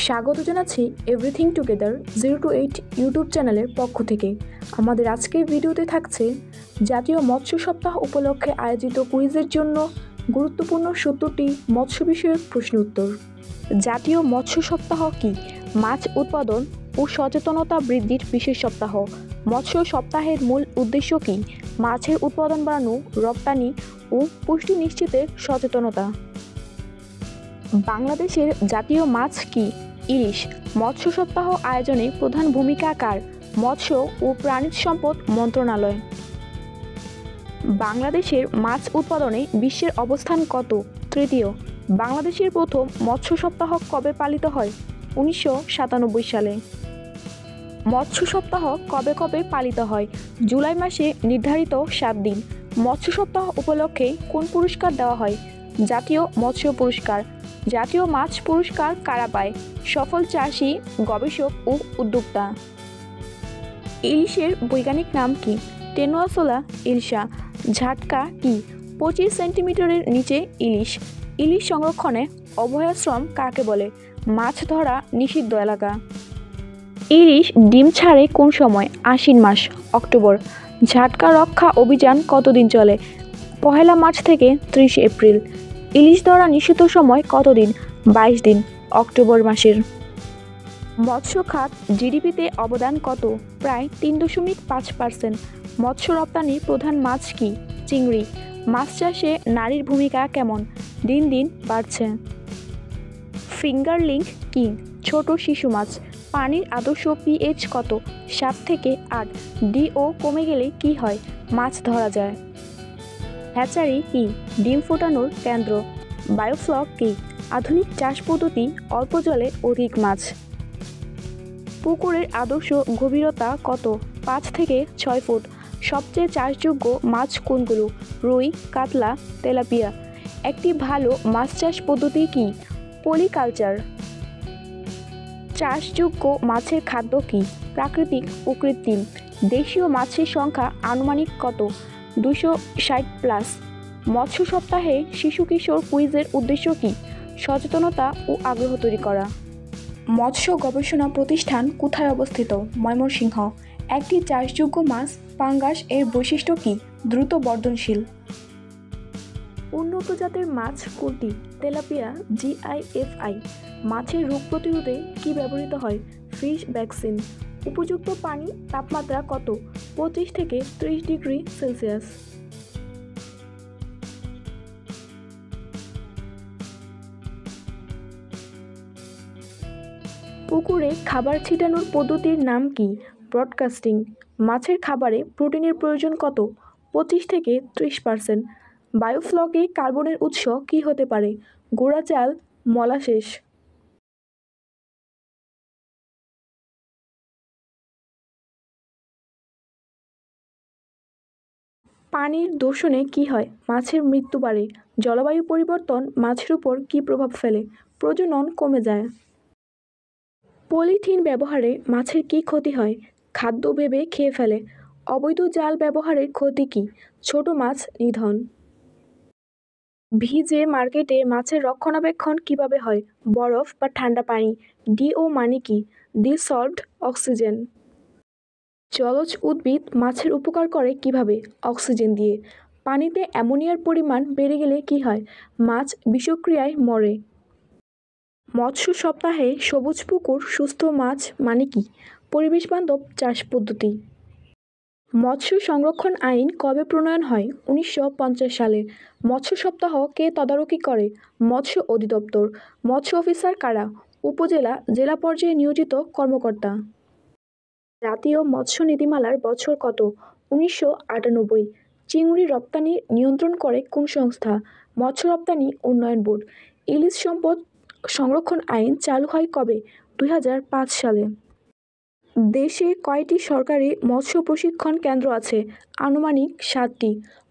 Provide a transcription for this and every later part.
স্বাগত জানাচ্ছি everything together 0 to 8 YouTube চ্যানেলের পক্ষ থেকে। আমাদের আজকের ভিডিওতে থাকছে জাতীয় মৎস্য সপ্তাহ উপলক্ষে আয়োজিত কুইজের জন্য গুরুত্বপূর্ণ 70টি মৎস্য বিষয়ক প্রশ্ন উত্তর। জাতীয় মৎস্য সপ্তাহ কি? মাছ উৎপাদন ও সচেতনতা বৃদ্ধির বিশেষ সপ্তাহ। মৎস্য সপ্তাহের মূল উদ্দেশ্য কি? মাছের উৎপাদন বাড়ানো, রপ্তানি ও পুষ্টি নিশ্চিতের সচেতনতা। বাংলাদেশের জাতীয় মাছ কি? ইলিশ। মৎস্য সপ্তাহ আয়োজনে প্রধান ভূমিকা কার? মৎস্য ও প্রাণিজ সম্পদ মন্ত্রণালয়। বাংলাদেশের মাছ উৎপাদনে বিশ্বের অবস্থান কত? তৃতীয়। বাংলাদেশের প্রথম মৎস্য সপ্তাহ কবে পালিত হয়? 1997 সালে। মৎস্য সপ্তাহ কবে কবে পালিত হয়? জুলাই মাসে নির্ধারিত 7 দিন। মৎস্য সপ্তাহ উপলক্ষে কোন পুরস্কার দেওয়া হয়? জাতীয় মৎস্য পুরস্কার। জাতীয় মাছ পুরস্কার কারা পায়? সফল চাষি, গবেষক ও উদ্যোক্তা। ইলিশের বৈজ্ঞানিক নাম কি? টেনুয়াসোলা ইলশা। ঝাটকা কি? 25 সেন্টিমিটারের নিচে ইলিশ। ইলিশ সংরক্ষণে অভয়াশ্রম কাকে বলে? মাছ ধরা নিষিদ্ধ এলাকা। ইলিশ ডিম ছাড়ে কোন সময়? আশ্বিন মাস, অক্টোবর। ঝাটকা রক্ষা অভিযান কতদিন চলে? 1 মার্চ থেকে 30 এপ্রিল। ইলিশ ধরা নিষিদ্ধ সময় কতদিন? 22 দিন, অক্টোবর মাসের। মৎস্য খাত জিডিপিতে অবদান কত? প্রায় 3.5%। মৎস্য রপ্তানির প্রধান মাছ কি? চিংড়ি। মাছ চাষে নারীর ভূমিকা কেমন? দিন দিন বাড়ছে। ফিঙ্গারলিং কি? ছোট শিশু মাছ। পানির আদর্শ পিএইচ কত? 7 থেকে 8। ডিও কমে গেলে কি হয়? মাছ ধরা যায়। হ্যাচারি কি? ডিম ফোটানোর কেন্দ্র। বায়োফ্লক কি? আধুনিক চাষ পদ্ধতি, অল্প জলে অধিক মাছ। পুকুরের আদর্শ গভীরতা কত? 5 থেকে 6 ফুট। সবচেয়ে চাষযোগ্য মাছ কোনগুলো? রুই, কাতলা, তেলাপিয়া। একটি ভালো মাছ চাষ পদ্ধতি কি? পলিকালচার। চাষযোগ্য মাছের খাদ্য কি? প্রাকৃতিক ও কৃত্রিম। দেশীয় মাছের সংখ্যা আনুমানিক কত? 260+। মৎস্য সপ্তাহে শিশু কিশোর কুইজের উদ্দেশ্য কি? সচেতনতা ও আগ্রহ তৈরি করা। মৎস্য গবেষণা প্রতিষ্ঠান কোথায় অবস্থিত? ময়মনসিংহ। একটি চাষযোগ্য মাছ পাঙ্গাস এর বৈশিষ্ট্য কি? দ্রুত বর্ধনশীল। উন্নত জাতের মাছ কোনটি? Tilapia, GIFI। মাছের রোগ প্রতিরোধে কি ব্যবহৃত হয়? Fish vaccine. উপযুক্ত পানি তাপমাত্রা কত? 25 থেকে 30 ডিগ্রি সেলসিয়াস। পুকুরে খাবার ছিটানোর পদ্ধতির নাম কি? ব্রডকাস্টিং। মাছের খাবারে প্রোটিনের প্রয়োজন কত? 25 থেকে 30%। বায়োফ্লকে কার্বনের উৎস কি হতে পারে? গুঁড়া চাল, মলাসেস। পানির দূষণে কি হয়? মাছের মৃত্যু বাড়ে। জলবায়ু পরিবর্তন মাছের উপর কি প্রভাব ফেলে? প্রজনন কমে যায়। পলিথিন ব্যবহারে মাছের কি ক্ষতি হয়? খাদ্য ভেবে খেয়ে ফেলে। অবৈধ জাল ব্যবহারের ক্ষতি কি? ছোট মাছ নিধন। ভিজে মার্কেটে মাছের রক্ষণাবেক্ষণ কিভাবে হয়? বরফ বা ঠান্ডা পানি। ডিও মানে কি? Dissolved oxygen. জলজ উদ্ভিদ মাছের উপকার করে কিভাবে? অক্সিজেন দিয়ে। পানিতে অ্যামোনিয়ার পরিমাণ বেড়ে গেলে কি হয়? মাছ বিষক্রিয়ায় মরে। মৎস্য সপ্তাহে সবুজ পুকুর সুস্থ মাছ মানে কি? পরিবেশ বান্ধব চাষ পদ্ধতি। মৎস্য সংরক্ষণ আইন কবে প্রণয়ন হয়? 1950 সালে। মৎস্য সপ্তাহ কে তদারকি করে? মৎস্য অধিদপ্তর। মৎস্য অফিসার কারা? উপজেলা, জেলা পর্যায়ে নিয়োজিত কর্মকর্তা। জাতীয় মৎস্য নীতিমালার বছর কত? 1998। চিংড়ি রপ্তানি নিয়ন্ত্রণ করে কোন সংস্থা? মৎস্য রপ্তানি উন্নয়ন বোর্ড। ইলিশ সম্পদ সংরক্ষণ আইন চালু হয় কবে? 2005 সালে। দেশে কয়টি সরকারি মৎস্য প্রশিক্ষণ কেন্দ্র আছে? আনুমানিক 7টি।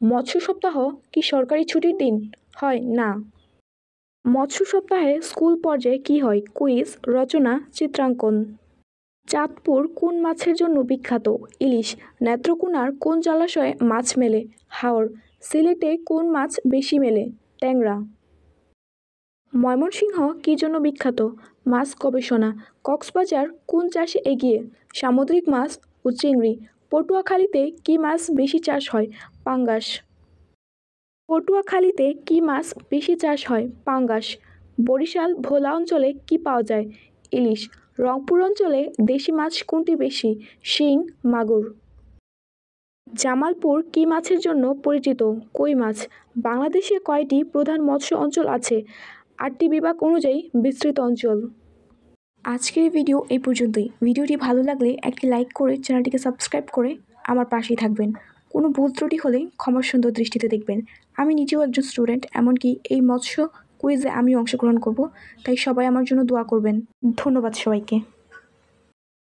মৎস্য সপ্তাহ কি সরকারি ছুটির দিন? হয় না। মৎস্য সপ্তাহে স্কুল পর্যায়ে কি হয়? কুইজ, রচনা, চিত্রাঙ্কন। চাঁদপুর কোন মাছের জন্য বিখ্যাত? ইলিশ। নেত্রকোনার কোন জলাশয়ে মাছ মেলে? হাওর। সিলেটে কোন মাছ বেশি মেলে? ট্যাংরা। ময়মনসিংহ কী জন্য বিখ্যাত? মাছ গবেষণা। কক্সবাজার কোন চাষে এগিয়ে? সামুদ্রিক মাছ ও চিংড়ি। পটুয়াখালীতে কী মাছ বেশি চাষ হয়? পাঙ্গাস। পটুয়াখালীতে কী মাছ বেশি চাষ হয়? পাঙ্গাস। বরিশাল ভোলা অঞ্চলে কী পাওয়া যায়? ইলিশ। রংপুর অঞ্চলে দেশি মাছ কোনটি বেশি? শিং, মাগুর। জামালপুর কী মাছের জন্য পরিচিত? কই মাছ। বাংলাদেশে কয়টি প্রধান মৎস্য অঞ্চল আছে? 8টি বিভাগ অনুযায়ী বিস্তৃত অঞ্চল। আজকের ভিডিও এই পর্যন্তই। ভিডিওটি ভালো লাগলে একটি লাইক করে চ্যানেলটিকে সাবস্ক্রাইব করে আমার পাশেই থাকবেন। কোনো ভুল ত্রুটি হলে ক্ষমা সুন্দর দৃষ্টিতে দেখবেন। আমি নিজেও একজন স্টুডেন্ট, এমনকি এই মৎস্য কুইজে আমিও অংশগ্রহণ করব, তাই সবাই আমার জন্য দোয়া করবেন। ধন্যবাদ সবাইকে।